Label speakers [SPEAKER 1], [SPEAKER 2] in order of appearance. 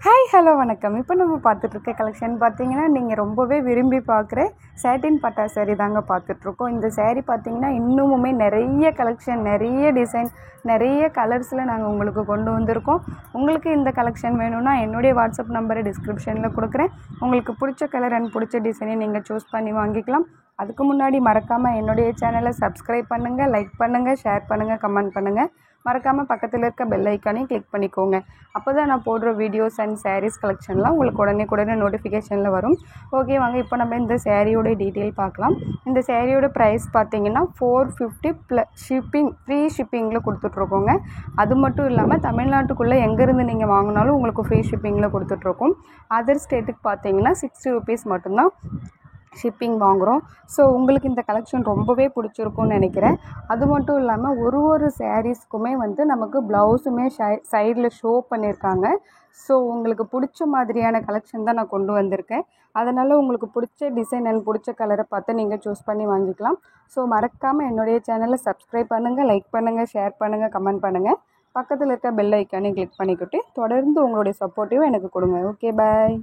[SPEAKER 1] Hi hello வணக்கம். இப்போ நம்ம பார்த்துட்ருக்க கலெக்ஷன் பார்த்தீங்கன்னா, நீங்கள் ரொம்பவே விரும்பி பார்க்குற சாட்டின் பட்டா சாரீ தாங்க பார்த்துட்ருக்கோம். இந்த சாரீ பார்த்தீங்கன்னா இன்னுமுமே நிறைய கலெக்ஷன், நிறைய டிசைன், நிறைய கலர்ஸில் நாங்கள் உங்களுக்கு கொண்டு வந்திருக்கோம். உங்களுக்கு இந்த கலெக்ஷன் வேணும்னா என்னுடைய வாட்ஸ்அப் நம்பரை டிஸ்கிரிப்ஷனில் கொடுக்குறேன். உங்களுக்கு பிடிச்ச கலர் அண்ட் பிடிச்ச டிசைனை நீங்கள் சூஸ் பண்ணி வாங்கிக்கலாம். அதுக்கு முன்னாடி மறக்காமல் என்னுடைய சேனலை சப்ஸ்கிரைப் பண்ணுங்கள், லைக் பண்ணுங்கள், ஷேர் பண்ணுங்கள், கமெண்ட் பண்ணுங்கள். மறக்காமல் பக்கத்தில் இருக்க பெல் ஐக்கானையும் கிளிக் பண்ணிக்கோங்க. அப்போ தான் நான் போடுற வீடியோஸ் அண்ட் சாரீஸ் கலெக்ஷன்லாம் உங்களுக்கு உடனே நோட்டிஃபிகேஷனில் வரும். ஓகே வாங்க, இப்போ நம்ம இந்த சாரியோட டீட்டெயில் பார்க்கலாம். இந்த சாரியோட ப்ரைஸ் பார்த்தீங்கன்னா 450 ப்ளஸ் ஷிப்பிங், ஃப்ரீ ஷிப்பிங்கில் கொடுத்துட்ருக்கோங்க. அது மட்டும் இல்லாமல் தமிழ்நாட்டுக்குள்ளே எங்கேருந்து நீங்கள் வாங்கினாலும் உங்களுக்கு ஃப்ரீ ஷிப்பிங்கில் கொடுத்துட்ருக்கோம். அதர் ஸ்டேட்டுக்கு பார்த்தீங்கன்னா 60 ருபீஸ் மட்டும்தான் ஷிப்பிங் வாங்குகிறோம். ஸோ உங்களுக்கு இந்த கலெக்ஷன் ரொம்பவே பிடிச்சிருக்கும்னு நினைக்கிறேன். அது மட்டும் இல்லாமல் ஒரு சாரீஸ்க்குமே வந்து நமக்கு ப்ளவுஸுமே சைடில் ஷோ பண்ணியிருக்காங்க. ஸோ உங்களுக்கு பிடிச்ச மாதிரியான கலெக்ஷன் தான் நான் கொண்டு வந்திருக்கேன். அதனால் உங்களுக்கு பிடிச்ச டிசைன் அண்ட் பிடிச்ச கலரை பார்த்து நீங்கள் சூஸ் பண்ணி வாங்கிக்கலாம். ஸோ மறக்காமல் என்னுடைய சேனலை சப்ஸ்கிரைப் பண்ணுங்கள், லைக் பண்ணுங்கள், ஷேர் பண்ணுங்கள், கமெண்ட் பண்ணுங்கள். பக்கத்தில் இருக்க பெல் ஐக்கானையும் கிளிக் பண்ணிக்கிட்டு தொடர்ந்து உங்களுடைய சப்போர்ட்டிவும் எனக்கு கொடுங்க. ஓகே, பாய்.